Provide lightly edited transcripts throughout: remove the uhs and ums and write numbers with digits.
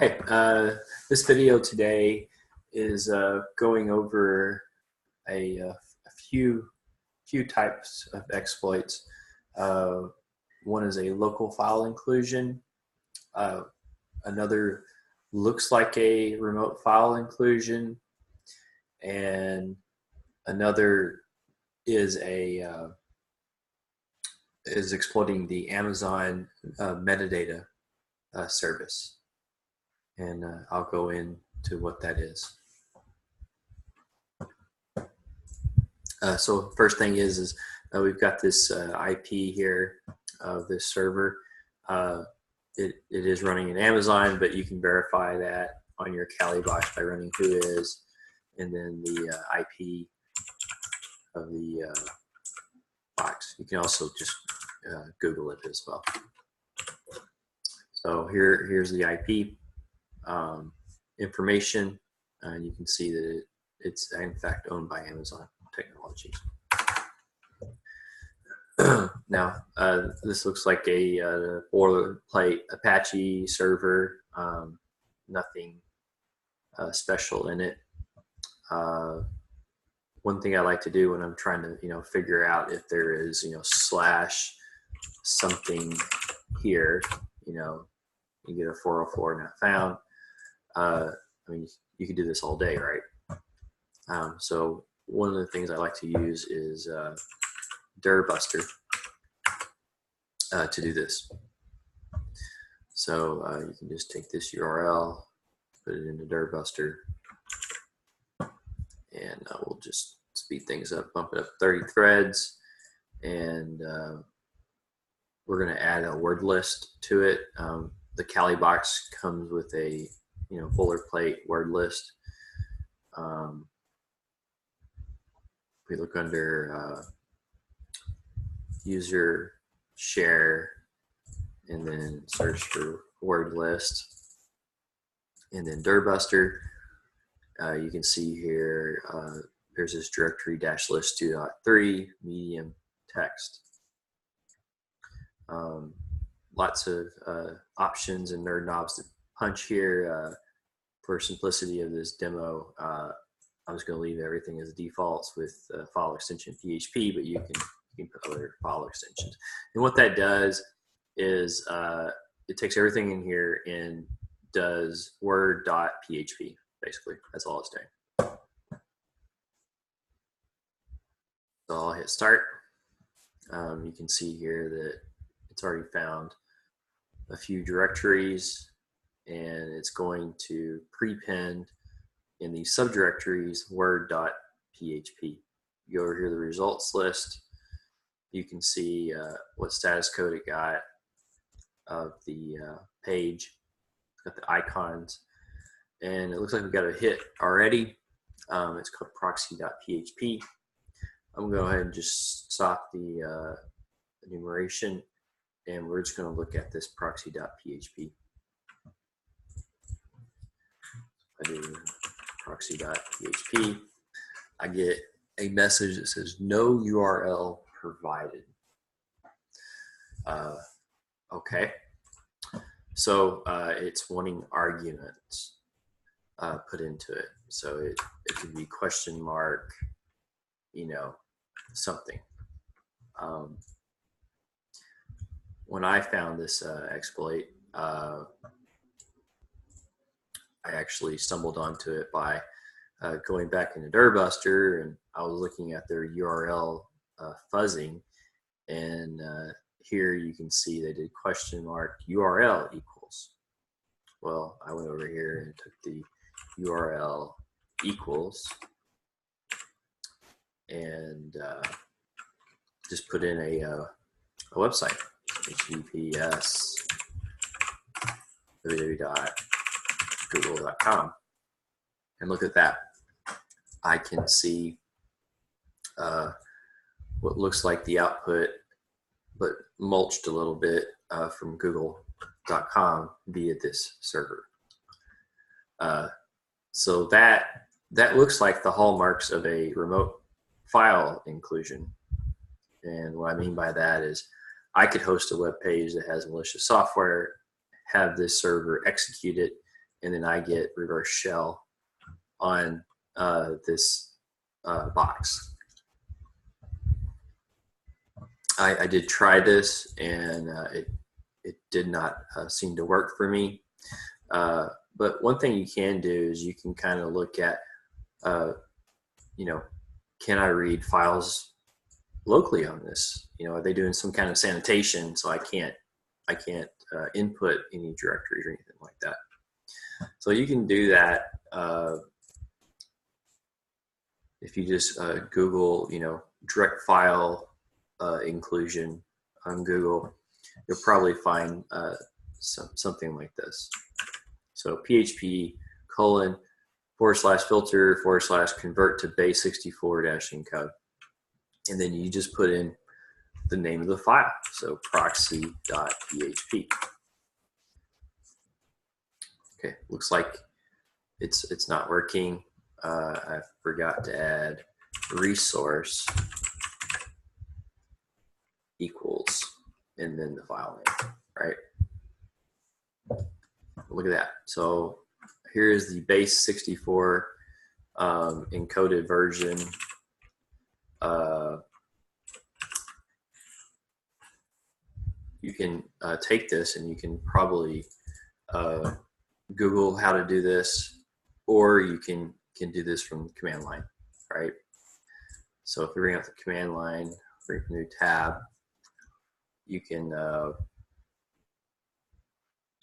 Okay, this video today is going over a few types of exploits. One is a local file inclusion. Another looks like a remote file inclusion, and another is exploiting the Amazon metadata service. And I'll go into what that is. So first thing is we've got this IP here of this server. It is running in Amazon, but you can verify that on your Kali box by running whois and then the IP of the box. You can also just Google it as well. So here's the IP information, and you can see that it's in fact owned by Amazon Technologies. Now, this looks like a boilerplate Apache server, nothing special in it. One thing I like to do when I'm trying to, figure out if there is, slash something here, you get a 404 not found. I mean, you could do this all day, right? So one of the things I like to use is dirbuster to do this. So you can just take this URL, put it into dirbuster, and we'll just speed things up, bump it up 30 threads, and we're going to add a word list to it. The Kali box comes with a boilerplate word list. We look under user share and then search for word list, and then dirbuster. You can see here there's this directory -list 2.3 medium text. Lots of options and nerd knobs to punch here. For simplicity of this demo, I was going to leave everything as defaults with file extension PHP, but you can put other file extensions. And what that does is it takes everything in here and does word.php. Basically, that's all it's doing. So I'll hit start. You can see here that it's already found a few directories, and it's going to prepend in the subdirectories word.php. You go over here, the results list. You can see what status code it got of the page. It's got the icons, and it looks like we've got a hit already. It's called proxy.php. I'm going to go ahead and just stop the enumeration, and we're just going to look at this proxy.php. I do proxy.php. I get a message that says no URL provided. Okay, so it's wanting arguments put into it. So it could be question mark, something. When I found this exploit, I actually stumbled onto it by going back into dirbuster, and I was looking at their URL fuzzing, and here you can see they did question mark URL equals. Well, I went over here and took the URL equals and just put in a website, https www.google.com, and look at that. I can see what looks like the output, but mulched a little bit from google.com via this server. So that looks like the hallmarks of a remote file inclusion. And what I mean by that is I could host a web page that has malicious software, have this server execute it, and then I get reverse shell on this box. I did try this, and it did not seem to work for me. But one thing you can do is you can kind of look at, you know, can I read files locally on this? You know, are they doing some kind of sanitation so I can't input any directories or anything like that? So you can do that if you just Google, you know, direct file inclusion on Google. You'll probably find something like this. So PHP :/filter/ convert to base 64-encode. And then you just put in the name of the file. So proxy.php. Okay, looks like it's not working. I forgot to add resource equals and then the file name, right? Look at that. So here is the base 64 encoded version. You can take this and you can probably Google how to do this, or you can do this from the command line, right? So if you bring up the command line, bring up a new tab, you can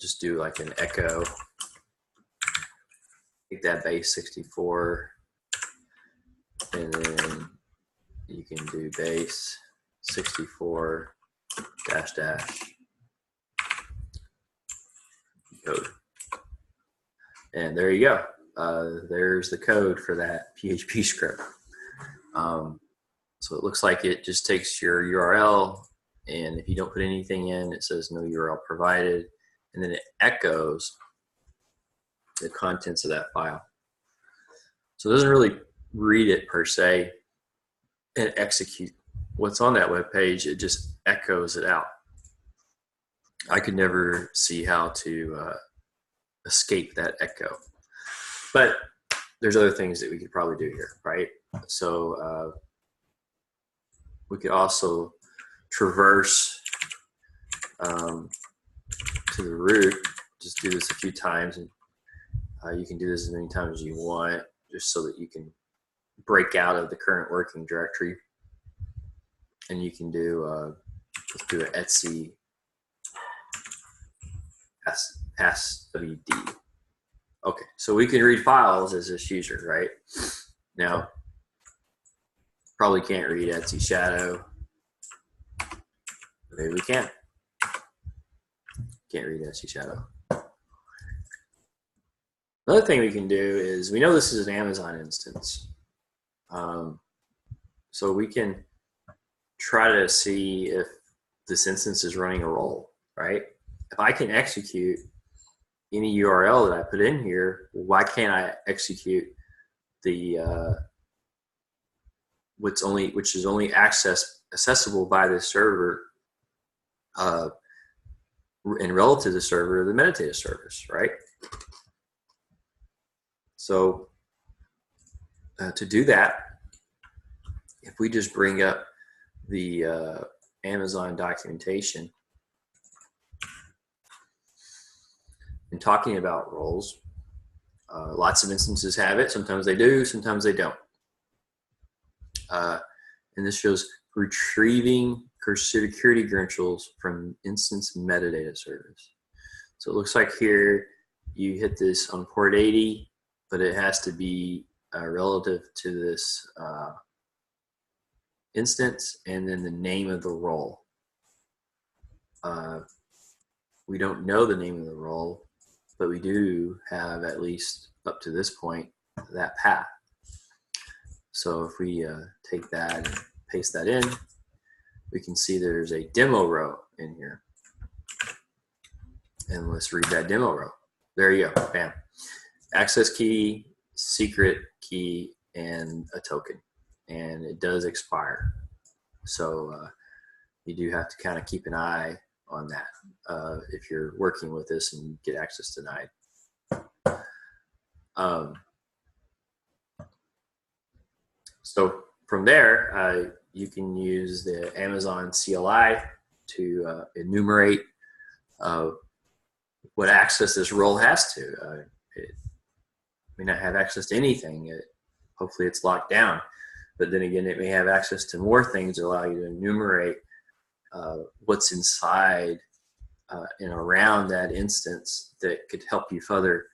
just do like an echo, take that base 64, and then you can do base 64 code. And there you go. There's the code for that PHP script. So it looks like it just takes your URL, and if you don't put anything in, it says no URL provided, and then it echoes the contents of that file. So it doesn't really read it per se and execute what's on that web page. It just echoes it out. I could never see how to escape that echo, but there's other things that we could probably do here, right? So we could also traverse to the root. Just do this a few times, and you can do this as many times as you want, just so that you can break out of the current working directory. And you can do let's do an etc passwd. Okay, so we can read files as this user, right? Now, probably can't read etc shadow. Maybe we can. Can't read etc shadow. Another thing we can do is, we know this is an Amazon instance. So we can try to see if this instance is running a role, right? If I can execute any URL that I put in here, why can't I execute the which is only accessible by the server and relative to the server, the metadata service, right? So to do that, if we just bring up the Amazon documentation and talking about roles, lots of instances have it. Sometimes they do, sometimes they don't. And this shows retrieving security credentials from instance metadata service. So it looks like here you hit this on port 80, but it has to be relative to this instance, and then the name of the role. We don't know the name of the role, but we do have, at least up to this point, that path. So if we take that and paste that in, we can see there's a demo row in here. And let's read that demo row. There you go, bam. Access key, secret key, and a token. And it does expire. So you do have to kind of keep an eye on that if you're working with this and get access denied. So from there, you can use the Amazon CLI to enumerate what access this role has to. It may not have access to anything. Hopefully it's locked down. But then again, it may have access to more things that allow you to enumerate what's inside and around that instance that could help you further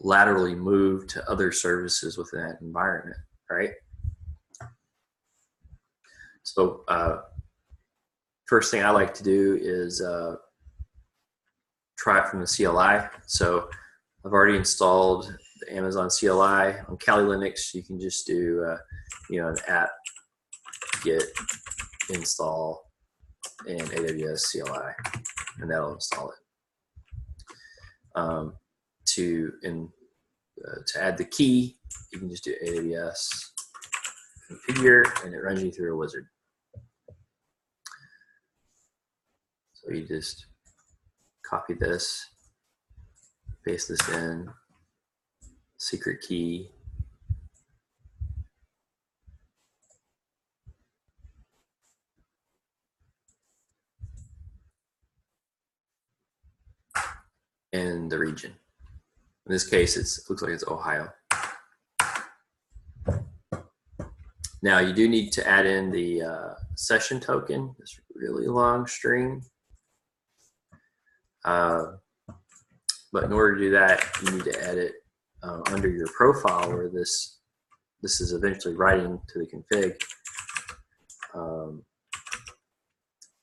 laterally move to other services within that environment, right? So first thing I like to do is try it from the CLI. So I've already installed the Amazon CLI. On Kali Linux, you can just do an apt get install and AWS CLI, and that'll install it. To add the key, you can just do AWS configure, and it runs you through a wizard. So you just copy this, paste this in, secret key, and the region. In this case, it looks like it's Ohio. Now you do need to add in the session token, this really long string. But in order to do that, you need to add it under your profile where this is eventually writing to the config,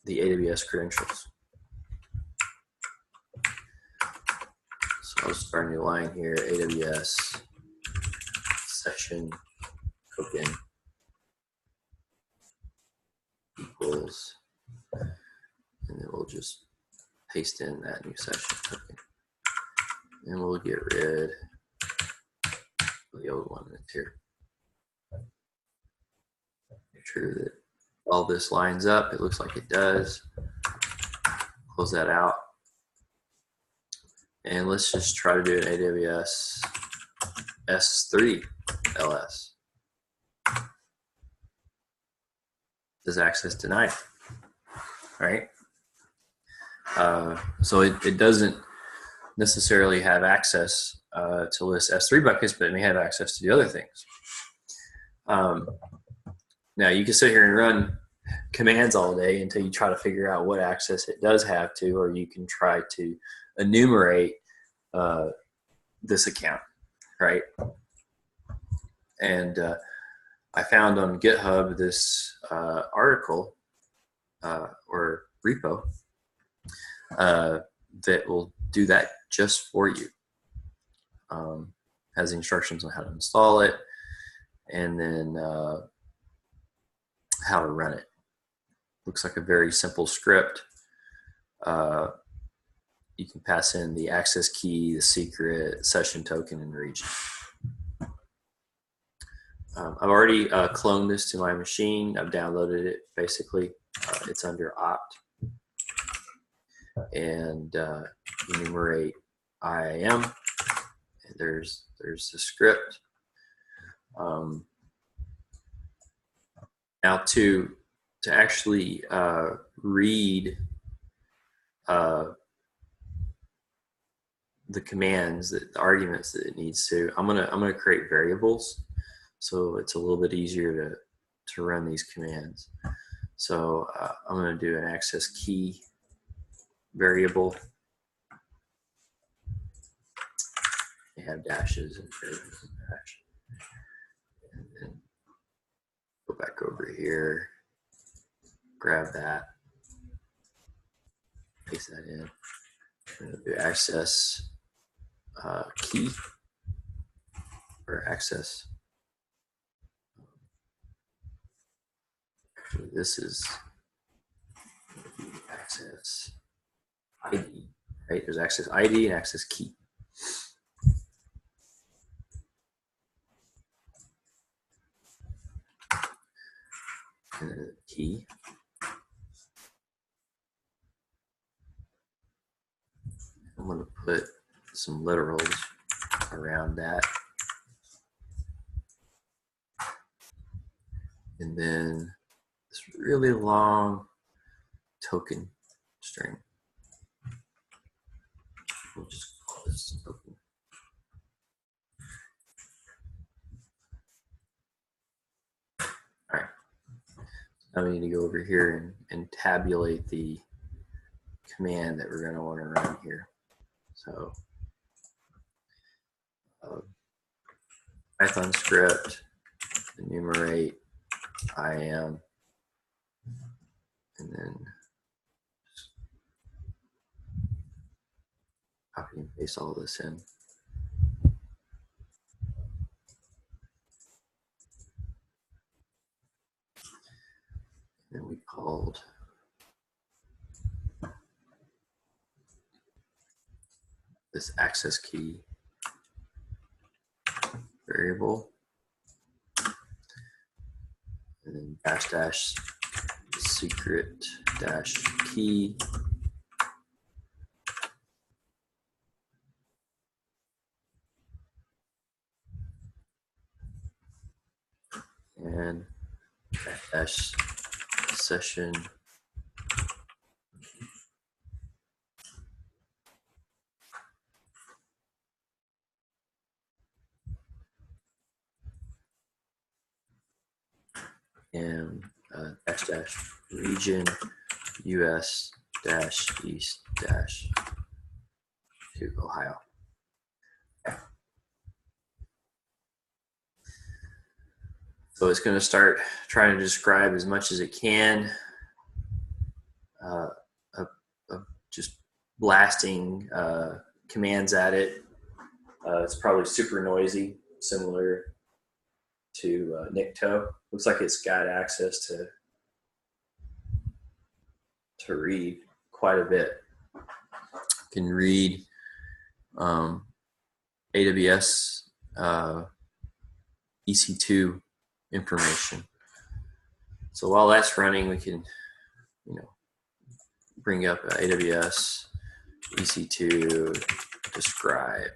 the AWS credentials. So I'll start a new line here, AWS session token equals, and then we'll just paste in that new session token. And we'll get rid of the old one that's here. Make sure that all this lines up. It looks like it does. Close that out. And let's just try to do an AWS S3 LS. Does access denied. All right. So it doesn't necessarily have access to list S3 buckets, but it may have access to the other things. Now you can sit here and run commands all day until you try to figure out what access it does have to, or you can try to enumerate this account, right? And I found on GitHub this article or repo that will do that just for you. Has instructions on how to install it, and then how to run it. Looks like a very simple script. You can pass in the access key, the secret, session token, and region. I've already cloned this to my machine. I've downloaded it, basically. It's under opt. And enumerate IAM. And there's the script. Now to actually read the commands, the arguments that it needs to, I'm gonna create variables, so it's a little bit easier to run these commands. So I'm gonna do an access key variable. They have dashes and phrases and dash. And then go back over here, grab that, paste that in. I'm gonna do access key or access. Actually, this is access ID, right? There's access ID and access key. And then the key. I'm going to put some literals around that. And then this really long token string. We'll just call this token. All right. Now we need to go over here and tabulate the command that we're going to want to run here. So Python script, enumerate IAM, and then copy and paste all this in. And we called this access key variable, and then -- secret -key, and --session and --region US-east- to Ohio. So it's going to start trying to describe as much as it can, just blasting commands at it. It's probably super noisy, similar to Nikto. Looks like it's got access to read quite a bit. You can read AWS EC2 information. So while that's running, we can, bring up AWS EC2 describe.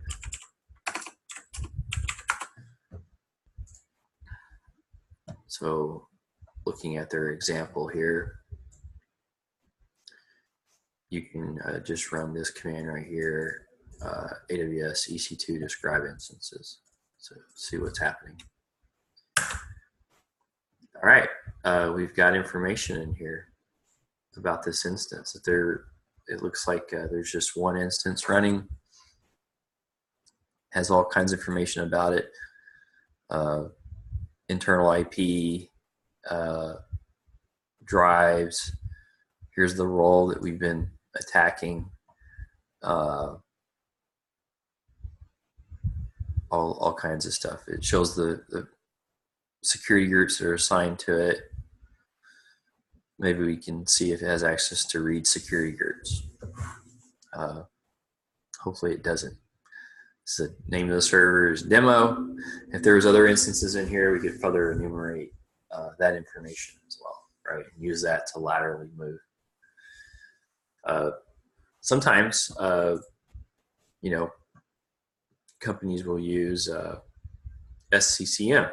So looking at their example here, you can just run this command right here, AWS EC2 describe instances. So see what's happening. All right, we've got information in here about this instance. It looks like there's just one instance running. Has all kinds of information about it. Internal IP, drives. Here's the role that we've been attacking. All kinds of stuff. It shows the security groups that are assigned to it. Maybe we can see if it has access to read security groups. Hopefully it doesn't. So the name of the server is demo. If there was other instances in here, we could further enumerate that information as well, right? And use that to laterally move. Sometimes, companies will use SCCM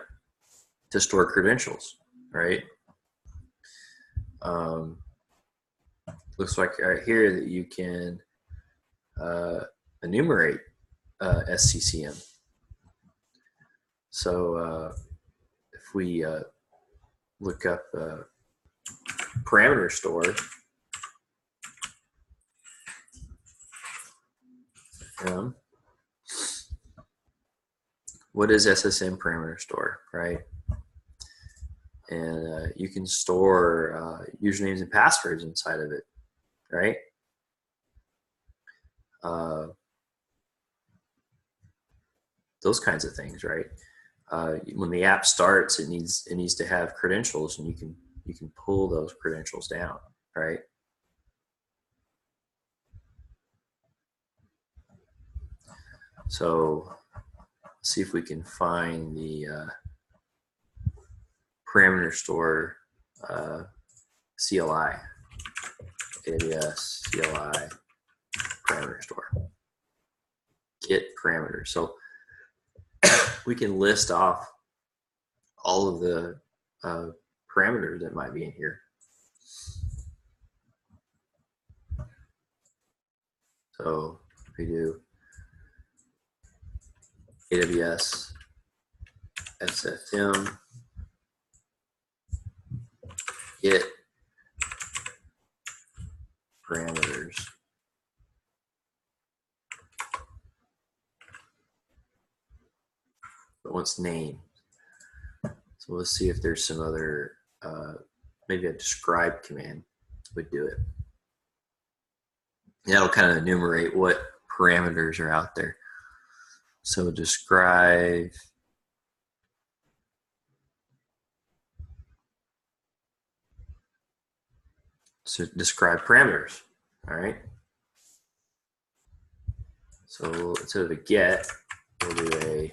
to store credentials, right? Looks like right here that you can enumerate SCCM. So if we look up parameter store, what is SSM parameter store, right? And you can store usernames and passwords inside of it, right? Those kinds of things, right? When the app starts, it needs to have credentials, and you can pull those credentials down, right? So let's see if we can find the parameter store CLI, AWS CLI parameter store. Get parameters. So we can list off all of the parameters that might be in here. So if we do AWS SSM get parameters. But what's name? So let's see if there's some other, maybe a describe command would do it. That'll kind of enumerate what parameters are out there. So describe parameters. All right. So instead of a get, we'll do a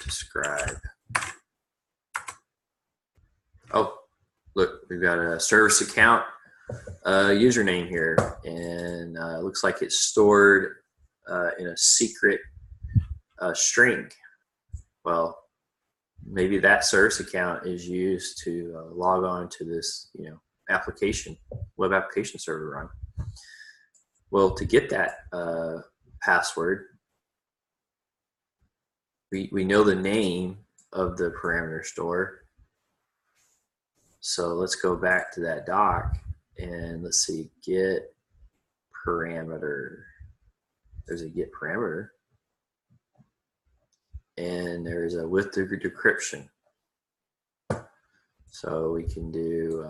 describe. Oh, look, we've got a service account username here, and it looks like it's stored in a secret string. Well, maybe that service account is used to log on to this, application, web application server run. Well, to get that password, we know the name of the parameter store. So let's go back to that doc and let's see, get parameter. There's a get parameter. And there's a with the decryption. So we can do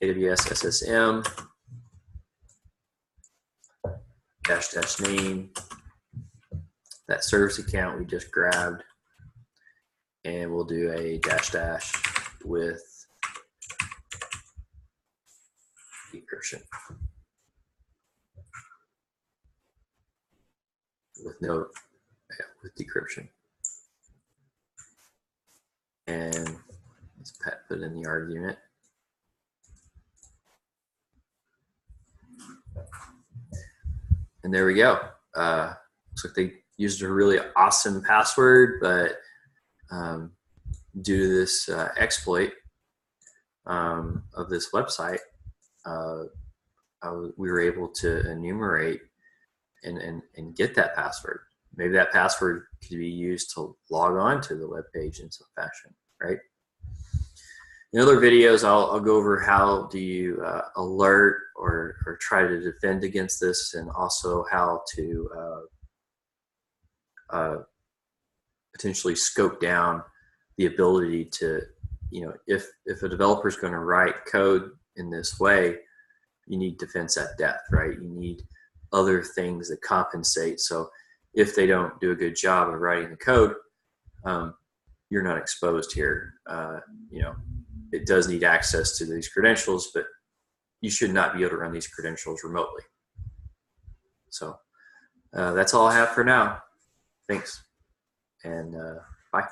AWS SSM -- name, that service account we just grabbed, and we'll do a -- with decryption. With decryption. And let's put in the argument. And there we go. Looks like they used a really awesome password, but due to this exploit of this website, we were able to enumerate and get that password. Maybe that password could be used to log on to the web page in some fashion, right? In other videos, I'll go over how do you alert or try to defend against this, and also how to potentially scope down the ability to, if a developer is going to write code in this way, you need defense at depth, right? You need other things that compensate. So if they don't do a good job of writing the code, you're not exposed here. It does need access to these credentials, but you should not be able to run these credentials remotely. So that's all I have for now. Thanks, and bye.